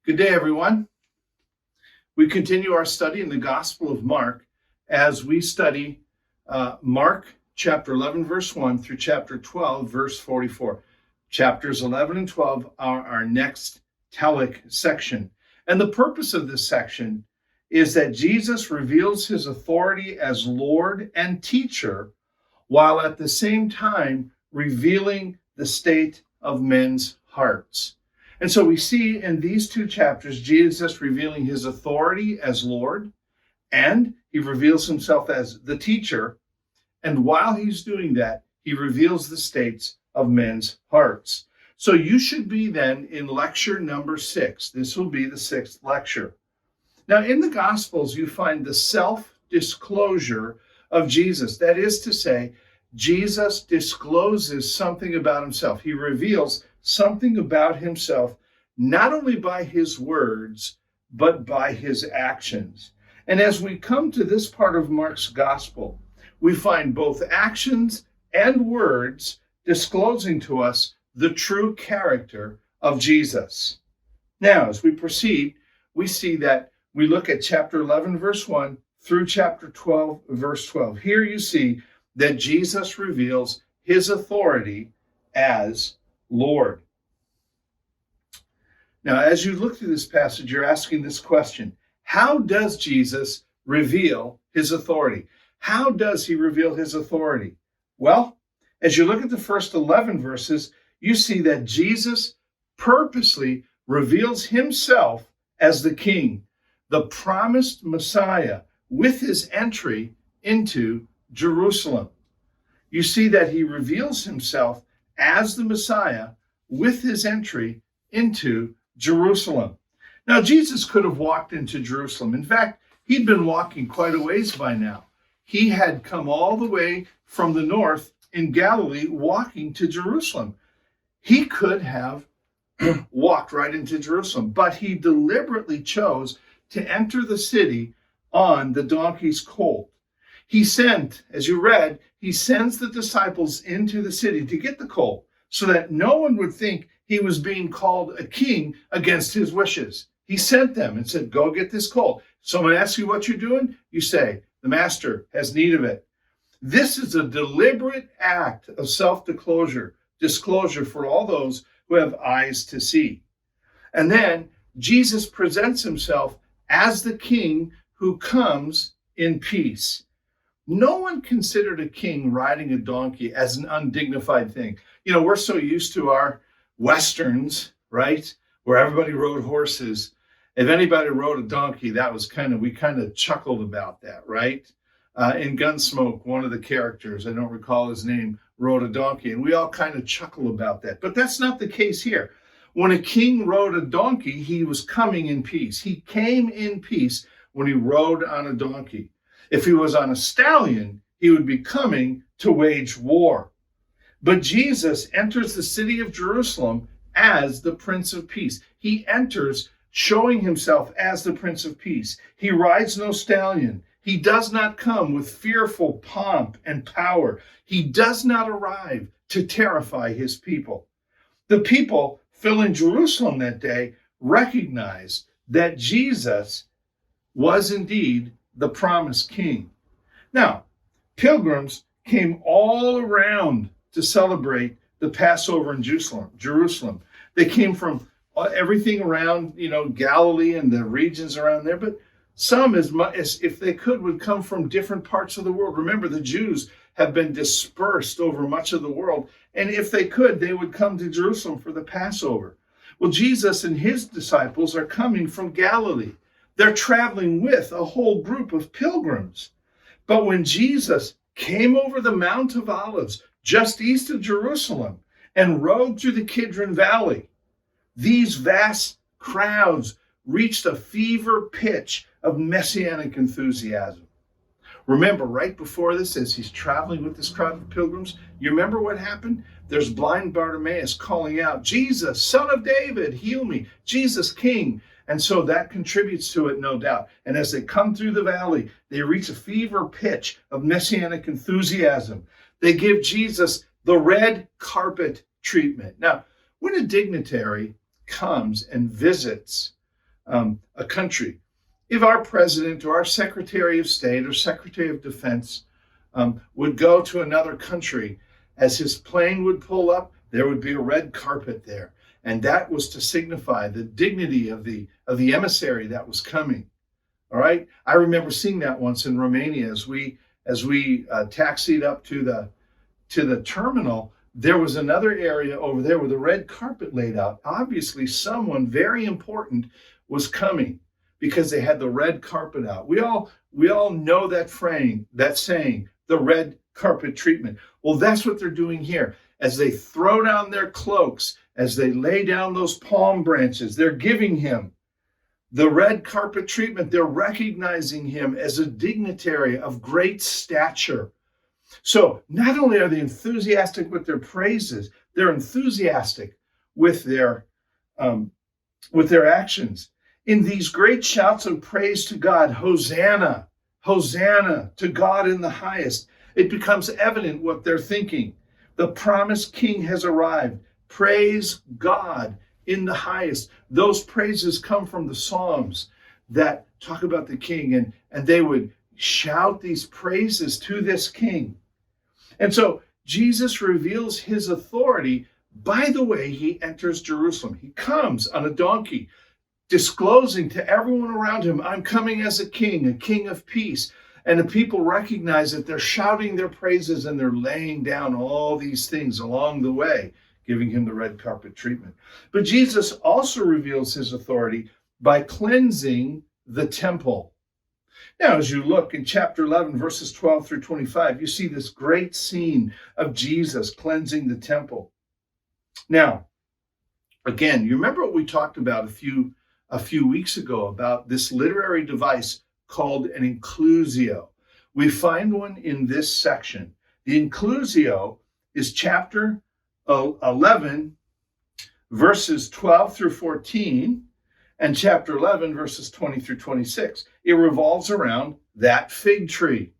Good day, everyone. We continue our study in the Gospel of Mark as we study Mark chapter 11, verse 1 through chapter 12, verse 44. Chapters 11 and 12 are our next telic section. And the purpose of this section is that Jesus reveals his authority as Lord and teacher, while at the same time revealing the state of men's hearts. And so we see in these two chapters, Jesus revealing his authority as Lord, and he reveals himself as the teacher. And while he's doing that, he reveals the states of men's hearts. So you should be then in lecture number 6. This will be the 6th lecture. Now, in the Gospels, you find the self-disclosure of Jesus. That is to say, Jesus discloses something about himself. He reveals something about himself, not only by his words, but by his actions. And as we come to this part of Mark's gospel, we find both actions and words disclosing to us the true character of Jesus. Now, as we proceed, we see that we look at chapter 11, verse 1 through chapter 12, verse 12. Here you see that Jesus reveals his authority as Lord. Now, as you look through this passage, you're asking this question: how does Jesus reveal his authority? How does he reveal his authority? Well, as you look at the first 11 verses, you see that Jesus purposely reveals himself as the King, the promised Messiah, with his entry into Jerusalem. You see that he reveals himself as the Messiah with his entry into Jerusalem. Now, Jesus could have walked into Jerusalem. In fact, he'd been walking quite a ways by now. He had come all the way from the north in Galilee walking to Jerusalem. He could have walked right into Jerusalem, but he deliberately chose to enter the city on the donkey's colt. He sent, as you read, he sends the disciples into the city to get the colt so that no one would think he was being called a king against his wishes. He sent them and said, go get this colt. Someone asks you what you're doing, you say, the master has need of it. This is a deliberate act of disclosure for all those who have eyes to see. And then Jesus presents himself as the king who comes in peace. No one considered a king riding a donkey as an undignified thing. You know, we're so used to our Westerns, right, where everybody rode horses. If anybody rode a donkey, that was we kind of chuckled about that, right? In Gunsmoke, one of the characters, I don't recall his name, rode a donkey, and we all kind of chuckle about that. But that's not the case here. When a king rode a donkey, he was coming in peace. He came in peace when he rode on a donkey. If he was on a stallion, he would be coming to wage war. But Jesus enters the city of Jerusalem as the Prince of Peace. He enters showing himself as the Prince of Peace. He rides no stallion. He does not come with fearful pomp and power. He does not arrive to terrify his people. The people filling Jerusalem that day recognized that Jesus was indeed the promised king. Now, pilgrims came all around to celebrate the Passover in Jerusalem. They came from everything around, Galilee and the regions around there, but some, as much as if they could, would come from different parts of the world. Remember, the Jews have been dispersed over much of the world, and if they could, they would come to Jerusalem for the Passover. Well, Jesus and his disciples are coming from Galilee. They're traveling with a whole group of pilgrims. But when Jesus came over the Mount of Olives, just east of Jerusalem, and rode through the Kidron Valley, these vast crowds reached a fever pitch of messianic enthusiasm. Remember, right before this, as he's traveling with this crowd of pilgrims, you remember what happened? There's blind Bartimaeus calling out, Jesus, Son of David, heal me. Jesus, King. And so that contributes to it, no doubt. And as they come through the valley, they reach a fever pitch of messianic enthusiasm. They give Jesus the red carpet treatment. Now, when a dignitary comes and visits a country. If our president or our Secretary of State or Secretary of Defense would go to another country, as his plane would pull up, there would be a red carpet there. And that was to signify the dignity of the emissary that was coming. All right. I remember seeing that once in Romania as we taxied up to the terminal. There was another area over there with a red carpet laid out. Obviously, someone very important was coming because they had the red carpet out. We all know that saying, the red carpet treatment. Well, that's what they're doing here. As they throw down their cloaks, as they lay down those palm branches, they're giving him the red carpet treatment. They're recognizing him as a dignitary of great stature. So not only are they enthusiastic with their praises, they're enthusiastic with their actions. In these great shouts of praise to God, Hosanna, Hosanna to God in the highest, it becomes evident what they're thinking. The promised king has arrived. Praise God in the highest. Those praises come from the Psalms that talk about the king, and they would shout these praises to this king. And so Jesus reveals his authority by the way he enters Jerusalem. He comes on a donkey, disclosing to everyone around him, I'm coming as a king of peace. And the people recognize that they're shouting their praises and they're laying down all these things along the way, giving him the red carpet treatment. But Jesus also reveals his authority by cleansing the temple. Now, as you look in chapter 11, verses 12 through 25, you see this great scene of Jesus cleansing the temple. Now, again, you remember what we talked about a few weeks ago about this literary device called an inclusio. We find one in this section. The inclusio is chapter 11, verses 12 through 14, and chapter 11, verses 20 through 26. It revolves around that fig tree.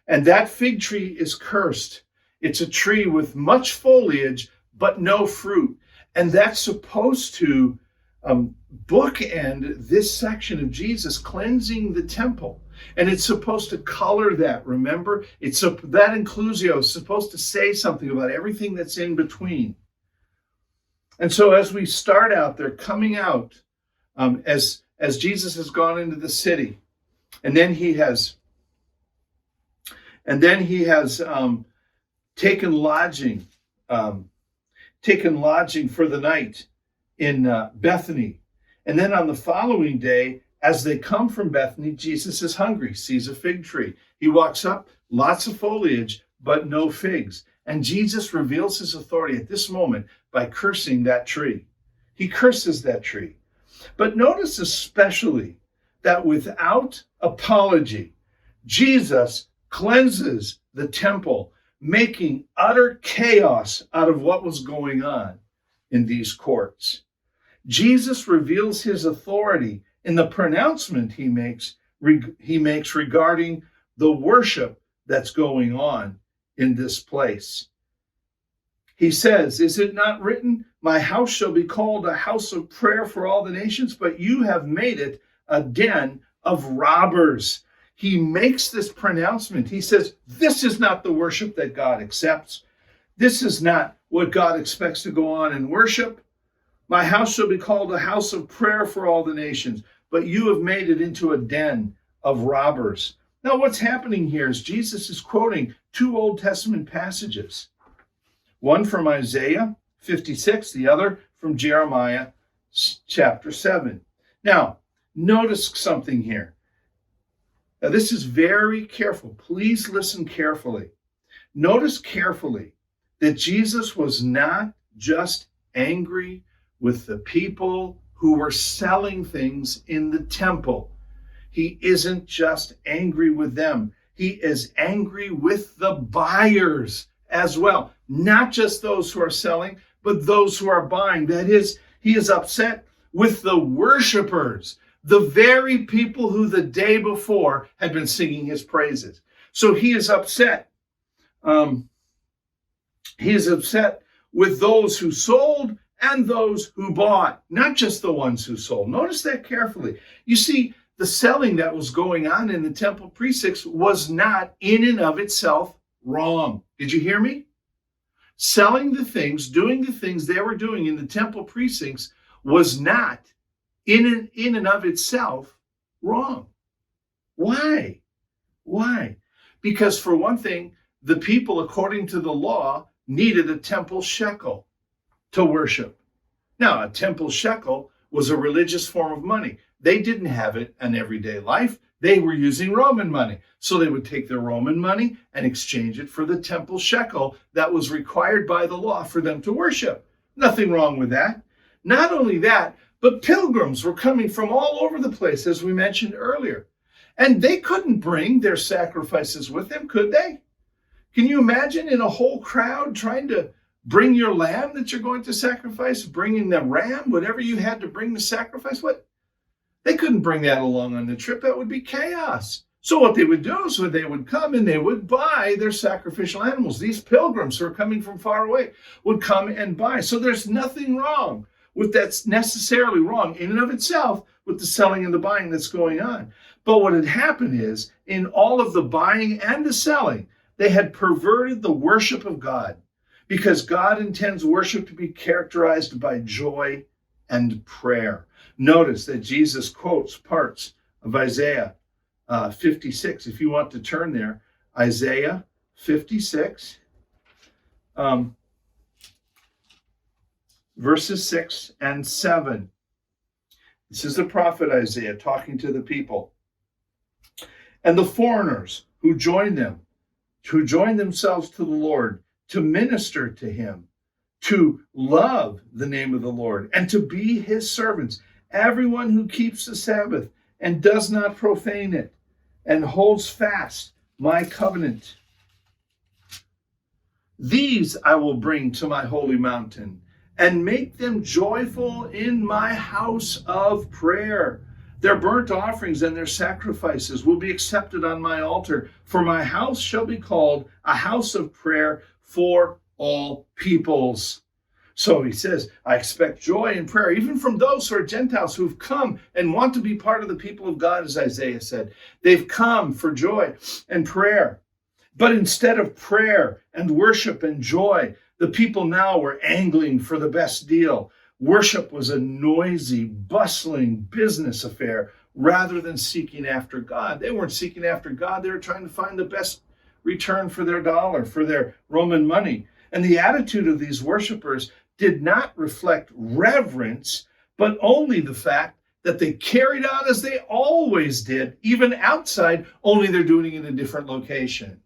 And that fig tree is cursed. It's a tree with much foliage, but no fruit. And that's supposed to bookend this section of Jesus cleansing the temple. And it's supposed to color that, remember? That inclusio is supposed to say something about everything that's in between. And so as we start out, they're coming out as Jesus has gone into the city, and then he has taken lodging for the night in Bethany. And then on the following day, as they come from Bethany, Jesus is hungry, sees a fig tree. He walks up, lots of foliage, but no figs. And Jesus reveals his authority at this moment by cursing that tree. He curses that tree. But notice especially that without apology, Jesus cleanses the temple, making utter chaos out of what was going on in these courts. Jesus reveals his authority in the pronouncement he makes regarding the worship that's going on in this place. He says, is it not written, my house shall be called a house of prayer for all the nations, but you have made it a den of robbers. He makes this pronouncement. He says, this is not the worship that God accepts. This is not what God expects to go on in worship. My house shall be called a house of prayer for all the nations, but you have made it into a den of robbers. Now, what's happening here is Jesus is quoting two Old Testament passages. One from Isaiah 56, the other from Jeremiah chapter 7. Now, notice something here. Now, this is very careful. Please listen carefully. Notice carefully that Jesus was not just angry with the people who were selling things in the temple. He isn't just angry with them. He is angry with the buyers as well. Not just those who are selling, but those who are buying. That is, he is upset with the worshipers, the very people who the day before had been singing his praises. So he is upset. He is upset with those who sold and those who bought, not just the ones who sold. Notice that carefully. You see, the selling that was going on in the temple precincts was not in and of itself wrong. Did you hear me? Selling the things, doing the things they were doing in the temple precincts was not in and of itself wrong. Why? Why? Because for one thing, the people, according to the law, needed a temple shekel to worship. Now, a temple shekel was a religious form of money. They didn't have it in everyday life. They were using Roman money. So they would take their Roman money and exchange it for the temple shekel that was required by the law for them to worship. Nothing wrong with that. Not only that, but pilgrims were coming from all over the place, as we mentioned earlier. And they couldn't bring their sacrifices with them, could they? Can you imagine in a whole crowd trying to bring your lamb that you're going to sacrifice, bringing the ram, whatever you had to bring to sacrifice? What? They couldn't bring that along on the trip. That would be chaos. So what they would do is they would come and they would buy their sacrificial animals. These pilgrims who are coming from far away would come and buy. So there's nothing wrong with that's necessarily wrong in and of itself with the selling and the buying that's going on. But what had happened is in all of the buying and the selling, they had perverted the worship of God, because God intends worship to be characterized by joy and prayer. Notice that Jesus quotes parts of Isaiah 56. If you want to turn there, Isaiah 56, verses 6 and 7. This is the prophet Isaiah talking to the people. And the foreigners who join themselves to the Lord, to minister to him, to love the name of the Lord, and to be his servants. Everyone who keeps the Sabbath and does not profane it, and holds fast my covenant. These I will bring to my holy mountain, and make them joyful in my house of prayer. Their burnt offerings and their sacrifices will be accepted on my altar, for my house shall be called a house of prayer for all peoples. So he says, I expect joy and prayer, even from those who are Gentiles who've come and want to be part of the people of God, as Isaiah said. They've come for joy and prayer. But instead of prayer and worship and joy, the people now were angling for the best deal. Worship was a noisy, bustling business affair rather than seeking after God. They weren't seeking after God. They were trying to find the best return for their dollar, for their Roman money. And the attitude of these worshipers did not reflect reverence, but only the fact that they carried on as they always did, even outside, only they're doing it in a different location.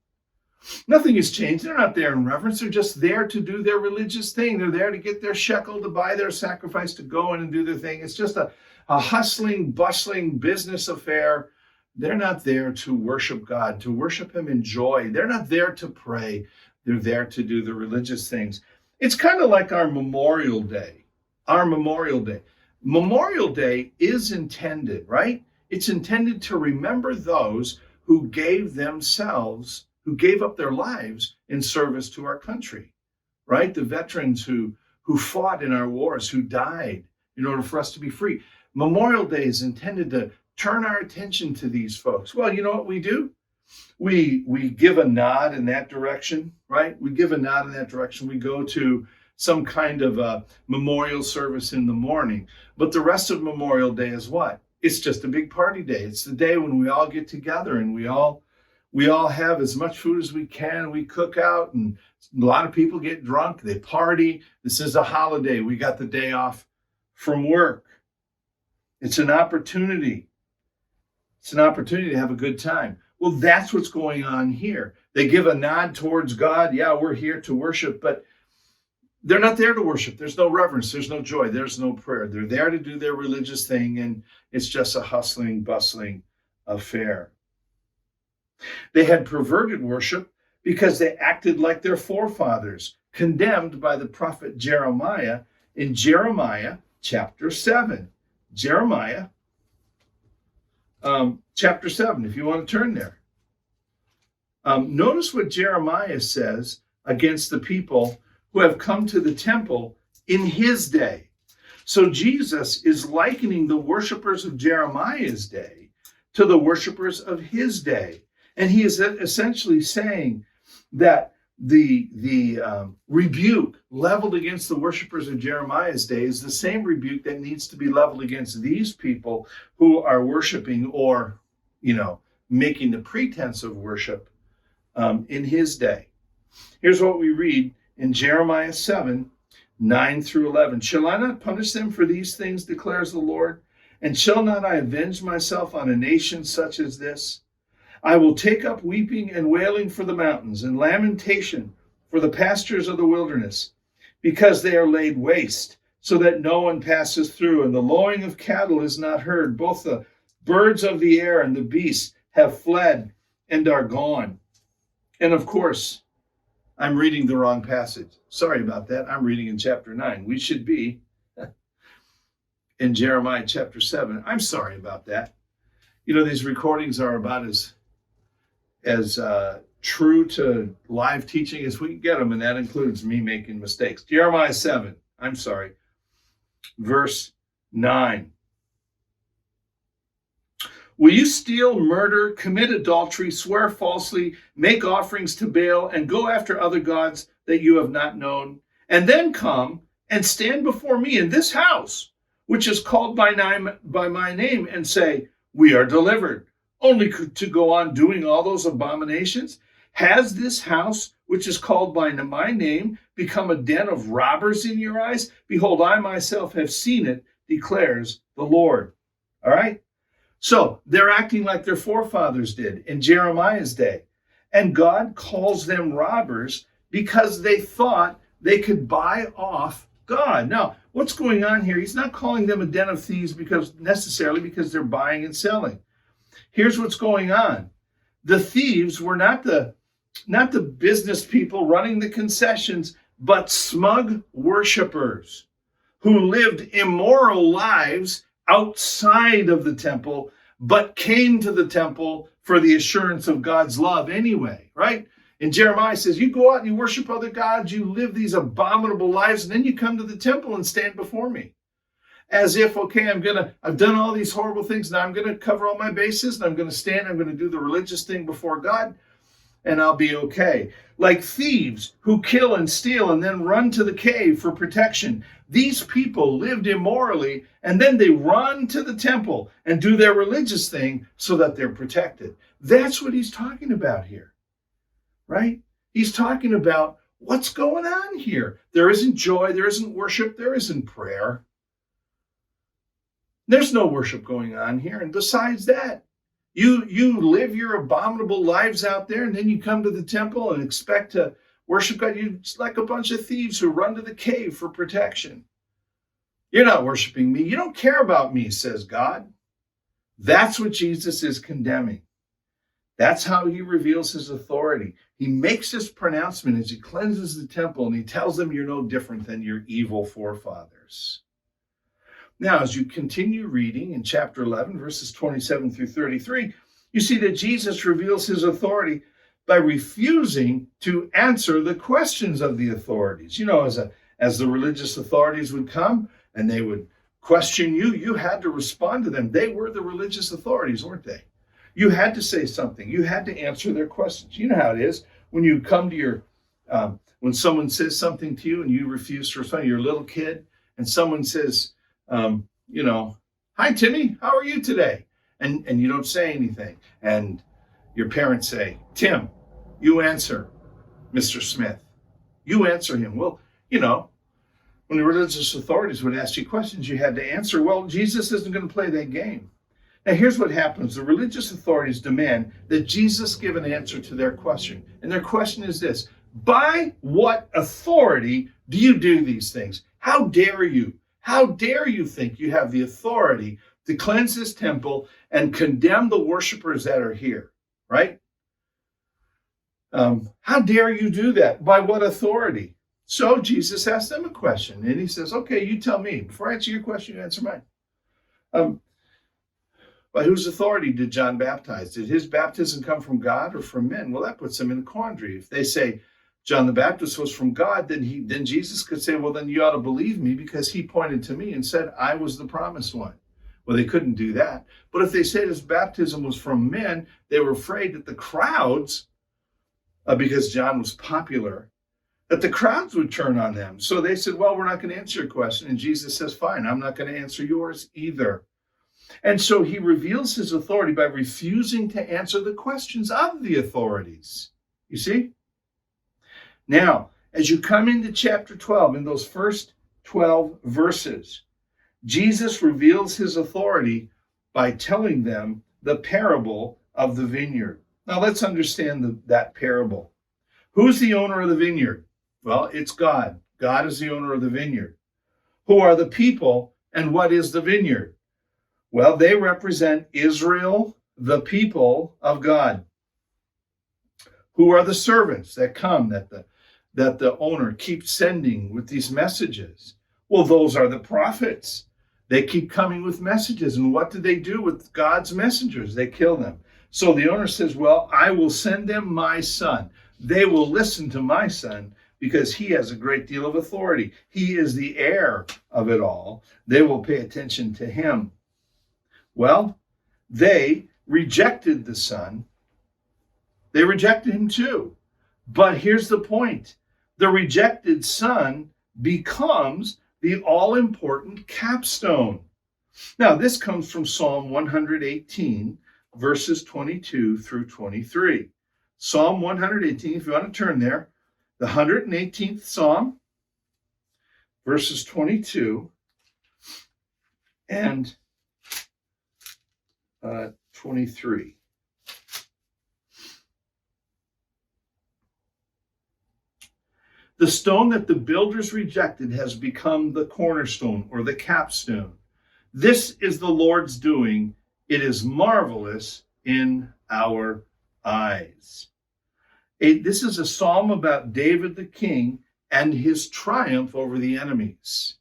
Nothing has changed. They're not there in reverence. They're just there to do their religious thing. They're there to get their shekel, to buy their sacrifice, to go in and do their thing. It's just a hustling, bustling business affair. They're not there to worship God, to worship him in joy. They're not there to pray. They're there to do the religious things. It's kind of like our Memorial Day. Our Memorial Day. Memorial Day is intended, right? It's intended to remember those who gave up their lives in service to our country, right? The veterans who fought in our wars, who died in order for us to be free. Memorial Day is intended to turn our attention to these folks. Well, you know what we do? We give a nod in that direction, right? We give a nod in that direction. We go to some kind of a memorial service in the morning. But the rest of Memorial Day is what? It's just a big party day. It's the day when we all get together and we all have as much food as we can. We cook out, and a lot of people get drunk. They party. This is a holiday. We got the day off from work. It's an opportunity. It's an opportunity to have a good time. Well, that's what's going on here. They give a nod towards God. Yeah, we're here to worship, but they're not there to worship. There's no reverence. There's no joy. There's no prayer. They're there to do their religious thing, and it's just a hustling, bustling affair. They had perverted worship because they acted like their forefathers, condemned by the prophet Jeremiah in Jeremiah chapter 7. Jeremiah chapter 7, if you want to turn there. Notice what Jeremiah says against the people who have come to the temple in his day. So Jesus is likening the worshipers of Jeremiah's day to the worshipers of his day. And he is essentially saying that the rebuke leveled against the worshipers of Jeremiah's day is the same rebuke that needs to be leveled against these people who are worshiping or, making the pretense of worship in his day. Here's what we read in Jeremiah 7, 9 through 11. Shall I not punish them for these things, declares the Lord? And shall not I avenge myself on a nation such as this? I will take up weeping and wailing for the mountains, and lamentation for the pastures of the wilderness, because they are laid waste, so that no one passes through, and the lowing of cattle is not heard. Both the birds of the air and the beasts have fled and are gone. And of course, I'm reading the wrong passage. Sorry about that. I'm reading in chapter 9. We should be in Jeremiah chapter 7. I'm sorry about that. These recordings are about as true to live teaching as we can get them, and that includes me making mistakes. Jeremiah 7, verse 9. Will you steal, murder, commit adultery, swear falsely, make offerings to Baal, and go after other gods that you have not known, and then come and stand before me in this house, which is called by my name, and say, we are delivered, only to go on doing all those abominations? Has this house, which is called by my name, become a den of robbers in your eyes? Behold, I myself have seen it, declares the Lord. All right? So they're acting like their forefathers did in Jeremiah's day. And God calls them robbers because they thought they could buy off God. Now, what's going on here? He's not calling them a den of thieves because they're buying and selling. Here's what's going on. The thieves were not the business people running the concessions, but smug worshipers who lived immoral lives outside of the temple, but came to the temple for the assurance of God's love anyway, right? And Jeremiah says, you go out and you worship other gods, you live these abominable lives, and then you come to the temple and stand before me. As if, okay, I've done all these horrible things, now I'm going to cover all my bases, and I'm going to do the religious thing before God, and I'll be okay. Like thieves who kill and steal and then run to the cave for protection. These people lived immorally, and then they run to the temple and do their religious thing so that they're protected. That's what he's talking about here, right? He's talking about what's going on here. There isn't joy, there isn't worship, there isn't prayer. There's no worship going on here. And besides that, you live your abominable lives out there, and then you come to the temple and expect to worship God. You're like a bunch of thieves who run to the cave for protection. You're not worshiping me. You don't care about me, says God. That's what Jesus is condemning. That's how he reveals his authority. He makes this pronouncement as he cleanses the temple, and he tells them you're no different than your evil forefathers. Now, as you continue reading in chapter 11, verses 27 through 33, you see that Jesus reveals his authority by refusing to answer the questions of the authorities. As the religious authorities would come and they would question you, you had to respond to them. They were the religious authorities, weren't they? You had to say something. You had to answer their questions. You know how it is when you come to when someone says something to you and you refuse to respond. You're a little kid and someone says, hi, Timmy, how are you today? And you don't say anything. And your parents say, Tim, you answer Mr. Smith. You answer him. Well, when the religious authorities would ask you questions, you had to answer. Well, Jesus isn't going to play that game. Now, here's what happens. The religious authorities demand that Jesus give an answer to their question. And their question is this: by what authority do you do these things? How dare you? How dare you think you have the authority to cleanse this temple and condemn the worshipers that are here, right? How dare you do that? By what authority? So Jesus asked them a question, and he says, okay, you tell me. Before I answer your question, you answer mine. By whose authority did John baptize? Did his baptism come from God or from men? Well, that puts them in a quandary. If they say, John the Baptist was from God, then Jesus could say, well, then you ought to believe me because he pointed to me and said, I was the promised one. Well, they couldn't do that. But if they said his baptism was from men, they were afraid that the crowds, because John was popular, that the crowds would turn on them. So they said, well, we're not going to answer your question. And Jesus says, fine, I'm not going to answer yours either. And so he reveals his authority by refusing to answer the questions of the authorities. You see? Now, as you come into chapter 12, in those first 12 verses, Jesus reveals his authority by telling them the parable of the vineyard. Now, let's understand that parable. Who's the owner of the vineyard? Well, it's God. God is the owner of the vineyard. Who are the people, and what is the vineyard? Well, they represent Israel, the people of God. Who are the servants that come, that the owner keeps sending with these messages? Well, those are the prophets. They keep coming with messages. And what do they do with God's messengers? They kill them. So the owner says, well, I will send them my son. They will listen to my son because he has a great deal of authority. He is the heir of it all. They will pay attention to him. Well, they rejected the son. They rejected him too. But here's the point. The rejected son becomes the all-important capstone. Now, this comes from Psalm 118, verses 22 through 23. Psalm 118, if you want to turn there, the 118th Psalm, verses 22 and 23. The stone that the builders rejected has become the cornerstone or the capstone. This is the Lord's doing. It is marvelous in our eyes. This is a psalm about David the king and his triumph over the enemies.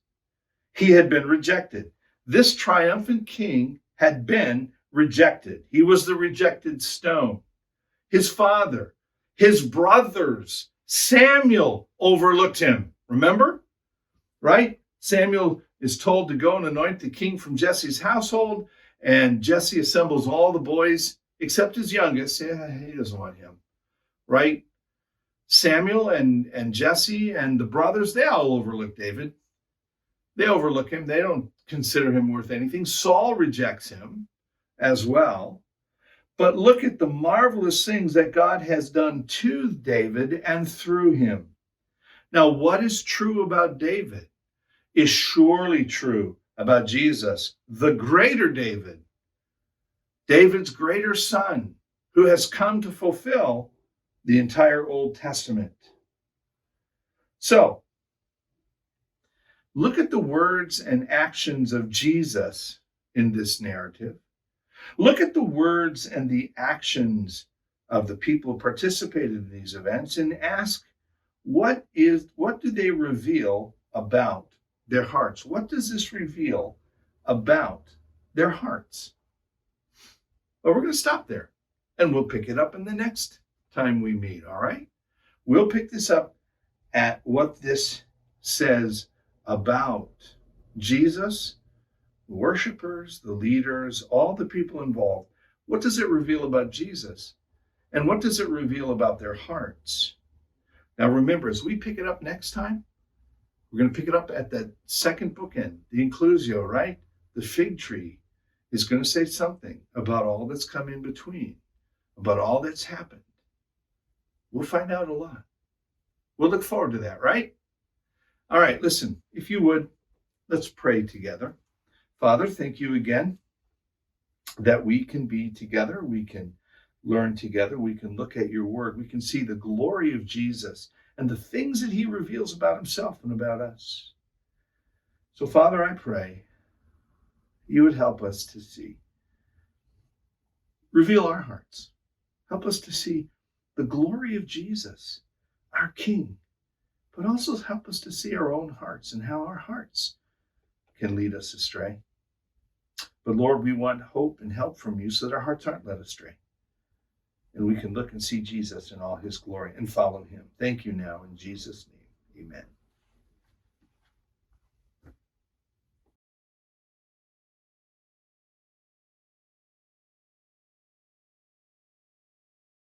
He had been rejected. This triumphant king had been rejected. He was the rejected stone. His father, his brothers, Samuel overlooked him. Remember? Right? Samuel is told to go and anoint the king from Jesse's household, and Jesse assembles all the boys except his youngest. Yeah, he doesn't want him. Right? Samuel and Jesse and the brothers, they all overlook David. They overlook him. They don't consider him worth anything. Saul rejects him as well. But look at the marvelous things that God has done to David and through him. Now, what is true about David is surely true about Jesus, the greater David, David's greater son, who has come to fulfill the entire Old Testament. So, look at the words and actions of Jesus in this narrative. Look at the words and the actions of the people who participated in these events and ask, what do they reveal about their hearts? What does this reveal about their hearts? Well, we're going to stop there, and we'll pick it up in the next time we meet, all right? We'll pick this up at what this says about Jesus, the worshipers, the leaders, all the people involved. What does it reveal about Jesus? And what does it reveal about their hearts? Now remember, as we pick it up next time, we're going to pick it up at that second bookend, the inclusio, right? The fig tree is going to say something about all that's come in between, about all that's happened. We'll find out a lot. We'll look forward to that, right? All right, listen, if you would, let's pray together. Father, thank you again that we can be together. We can learn together. We can look at your word. We can see the glory of Jesus and the things that he reveals about himself and about us. So, Father, I pray you would help us to see. Reveal our hearts. Help us to see the glory of Jesus, our King, but also help us to see our own hearts and how our hearts can lead us astray. But Lord, we want hope and help from you so that our hearts aren't led astray. and we can look and see Jesus in all his glory and follow him. Thank you now in Jesus' name. Amen.